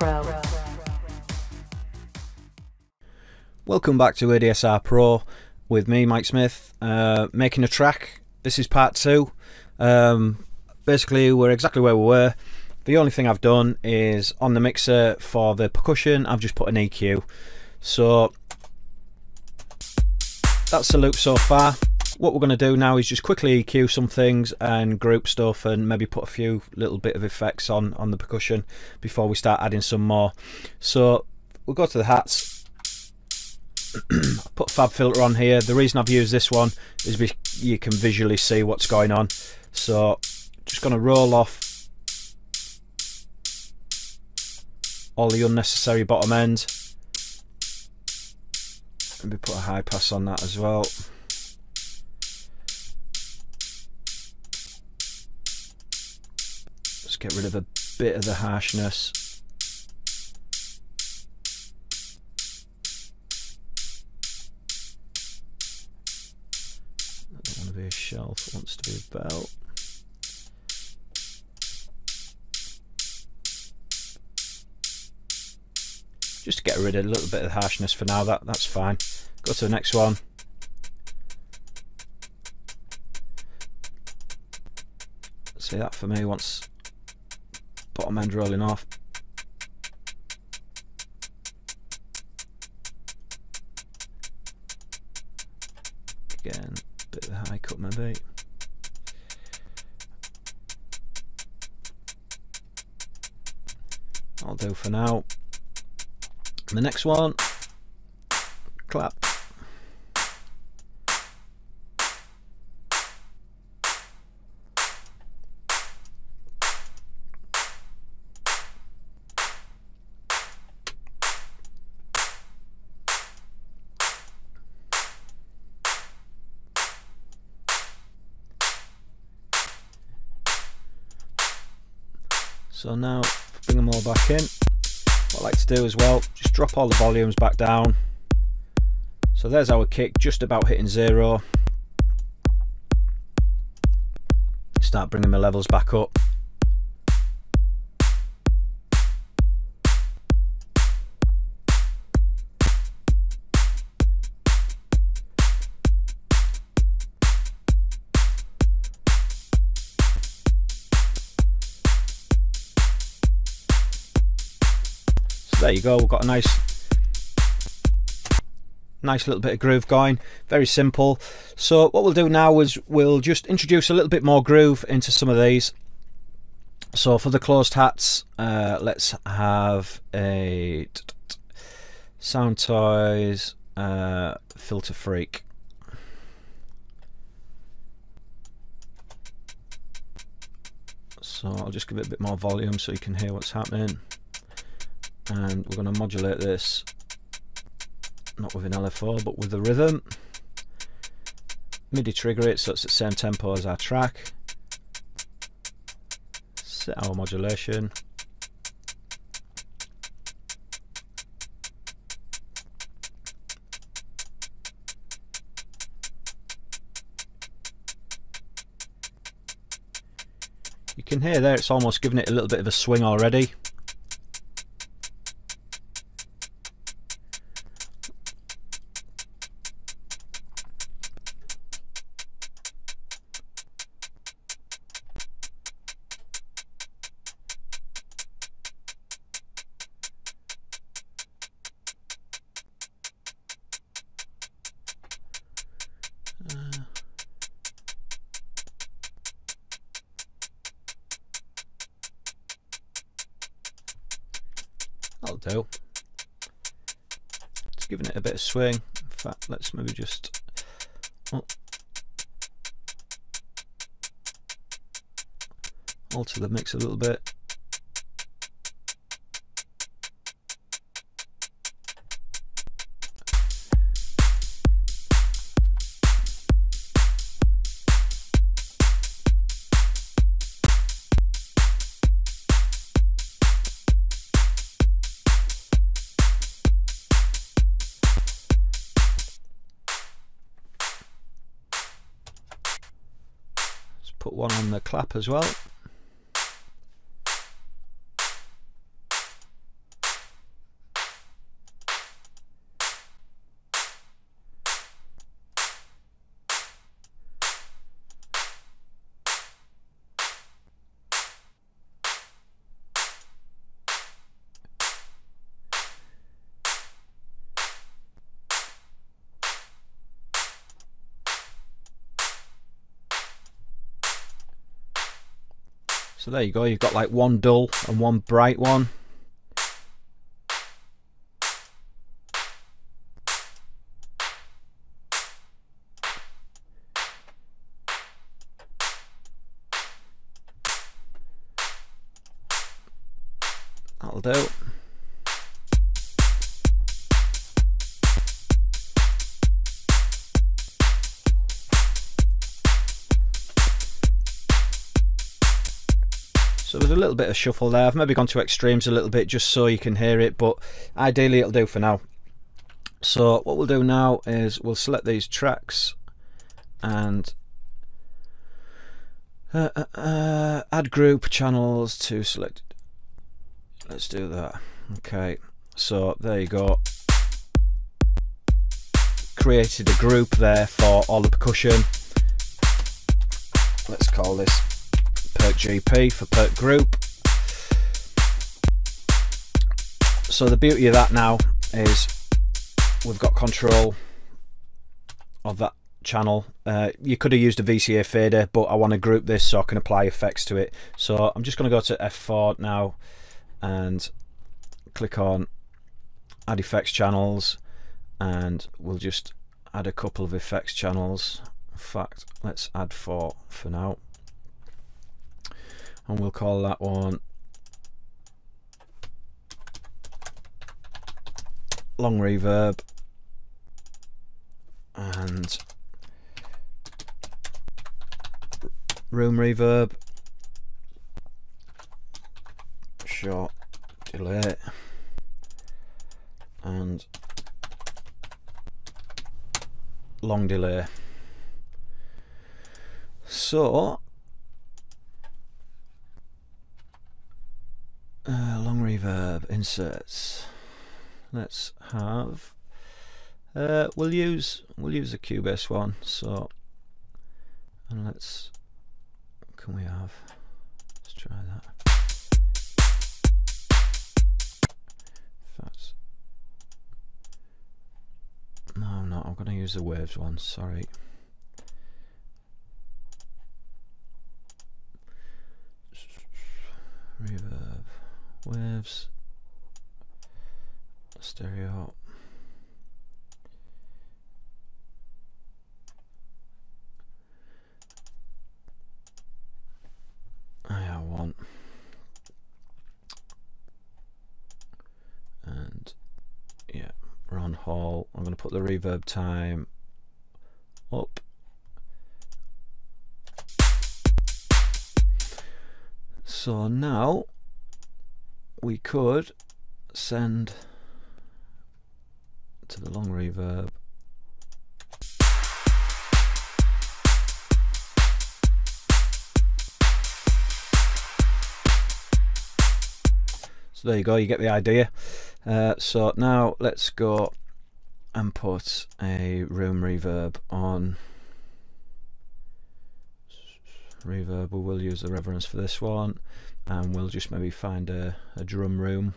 Pro. Welcome back to ADSR Pro with me, Mike Smith, making a track. This is part 2. Basically we're exactly where we were. The only thing I've done is on the mixer for the percussion I've just put an EQ. So that's the loop so far. What we're going to do now is just quickly EQ some things and group stuff and maybe put a few little bit of effects on the percussion before we start adding some more. So we'll go to the hats. Put fab filter on here. The reason I've used this one is because you can visually see what's going on. So just going to roll off all the unnecessary bottom end. Maybe put a high pass on that as well. Let's get rid of a bit of the harshness. I don't want to be a shelf, it wants to be a bell. Just to get rid of a little bit of harshness for now, that's fine. Go to the next one. See, that for me wants bottom end rolling off. Again, a bit of a high cut maybe. I'll do for now. The next one, clap. So now bring them all back in. What I like to do as well, just drop all the volumes back down. So there's our kick just about hitting 0. Start bringing my levels back up. There you go, we've got a nice little bit of groove going. Very simple. So what we'll do now is we'll just introduce a little bit more groove into some of these. So for the closed hats, let's have a Sound Toys Filter Freak. So I'll just give it a bit more volume so you can hear what's happening. And we're going to modulate this, not with an LFO but with the rhythm. MIDI trigger it so it's the same tempo as our track. Set our modulation. You can hear there it's almost giving it a little bit of a swing already. That'll do. It's giving it a bit of swing. In fact, let's maybe just alter the mix a little bit. Put one on the clap as well. So there you go, you've got like one dull and one bright one. That'll do. So there's a little bit of shuffle there. I've maybe gone to extremes a little bit just so you can hear it, but ideally it'll do for now. So what we'll do now is we'll select these tracks and add group channels to selected. Let's do that. Okay, so there you go. Created a group there for all the percussion. Let's call this Perk GP for Perk Group. So the beauty of that now is we've got control of that channel. You could have used a VCA fader, but I want to group this so I can apply effects to it. So I'm just going to go to F4 now and click on add effects channels, and we'll just add a couple of effects channels. In fact, let's add 4 for now, and we'll call that one long reverb and room reverb, short delay, and long delay. So long reverb inserts. Let's have we'll use the Cubase one. So, and let's, can we have, let's try that. That's, no, I'm not. I'm going to use the waves one. Sorry. Reverb, waves, stereo. I want, and yeah, Ron Hall. I'm going to put the reverb time up. So now we could send to the long reverb. So there you go, you get the idea. So now let's go and put a room reverb on. Reverb, we will use the reverence for this one, and we'll just maybe find a drum room.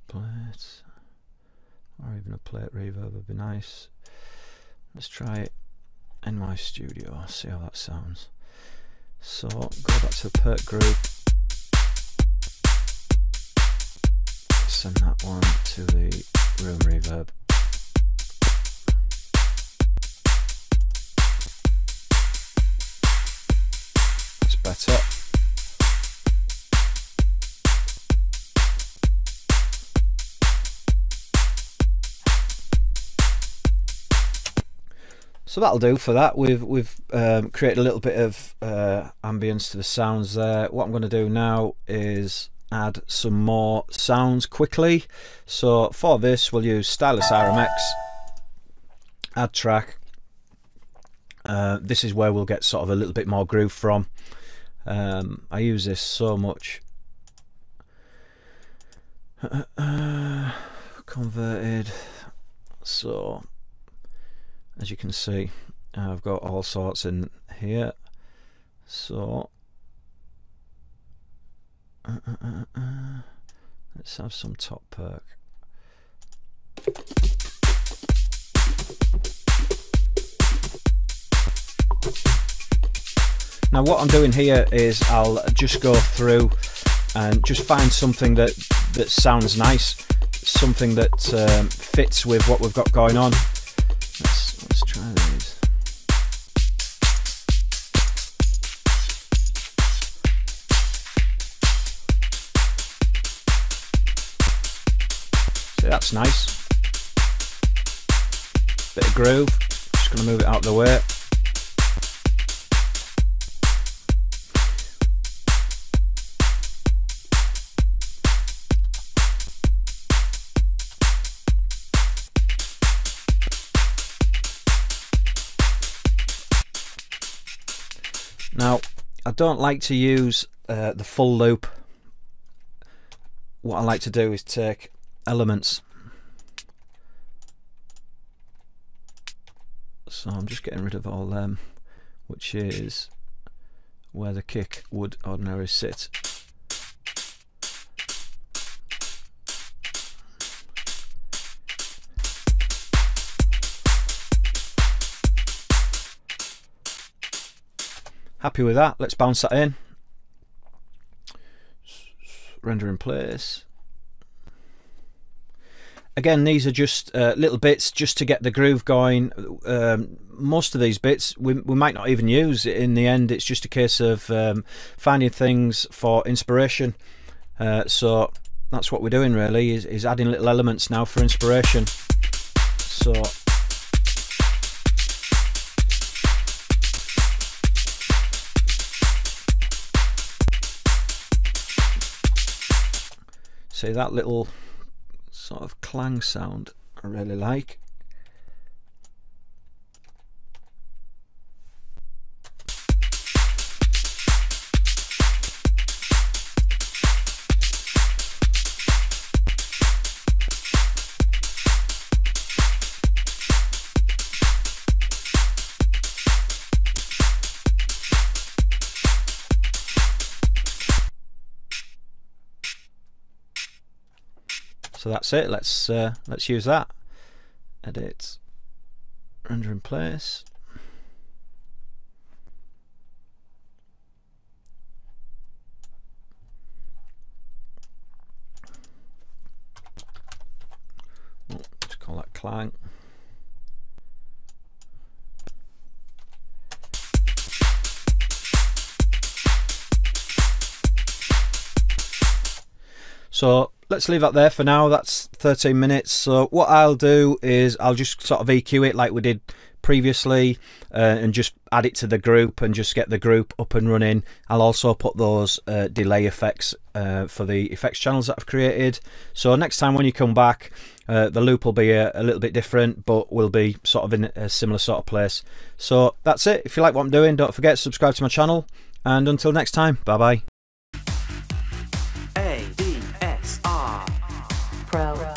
Plate, or even a plate reverb would be nice. Let's try it in my studio, see how that sounds. So go back to the Perk Group, send that one to the room reverb. Better. So that'll do for that. We've created a little bit of ambience to the sounds there. What I'm going to do now is add some more sounds quickly. So for this we'll use Stylus RMX, add track. This is where we'll get sort of a little bit more groove from. I use this so much. Converted. So as you can see, I've got all sorts in here. So let's have some top perk. Now what I'm doing here is I'll just go through and just find something that sounds nice, something that fits with what we've got going on. Let's try these. See, that's nice. Bit of groove. Just going to move it out of the way. Now, I don't like to use the full loop. What I like to do is take elements. So I'm just getting rid of all them, which is where the kick would ordinarily sit. Happy with that. Let's bounce that in. Render in place. Again, these are just little bits just to get the groove going. Most of these bits we might not even use in the end. It's just a case of finding things for inspiration. So that's what we're doing really, is adding little elements now for inspiration. So see that little sort of clang sound I really like. So that's it. Let's use that. Edit, render in place. Oh, let's call that clang. So let's leave that there for now. That's 13 minutes. So what I'll do is I'll just sort of EQ it like we did previously and just add it to the group and just get the group up and running. I'll also put those delay effects for the effects channels that I've created. So next time when you come back, the loop will be a little bit different, but we'll be sort of in a similar sort of place. So that's it. If you like what I'm doing, don't forget to subscribe to my channel, and until next time, bye bye. ADSR Pro.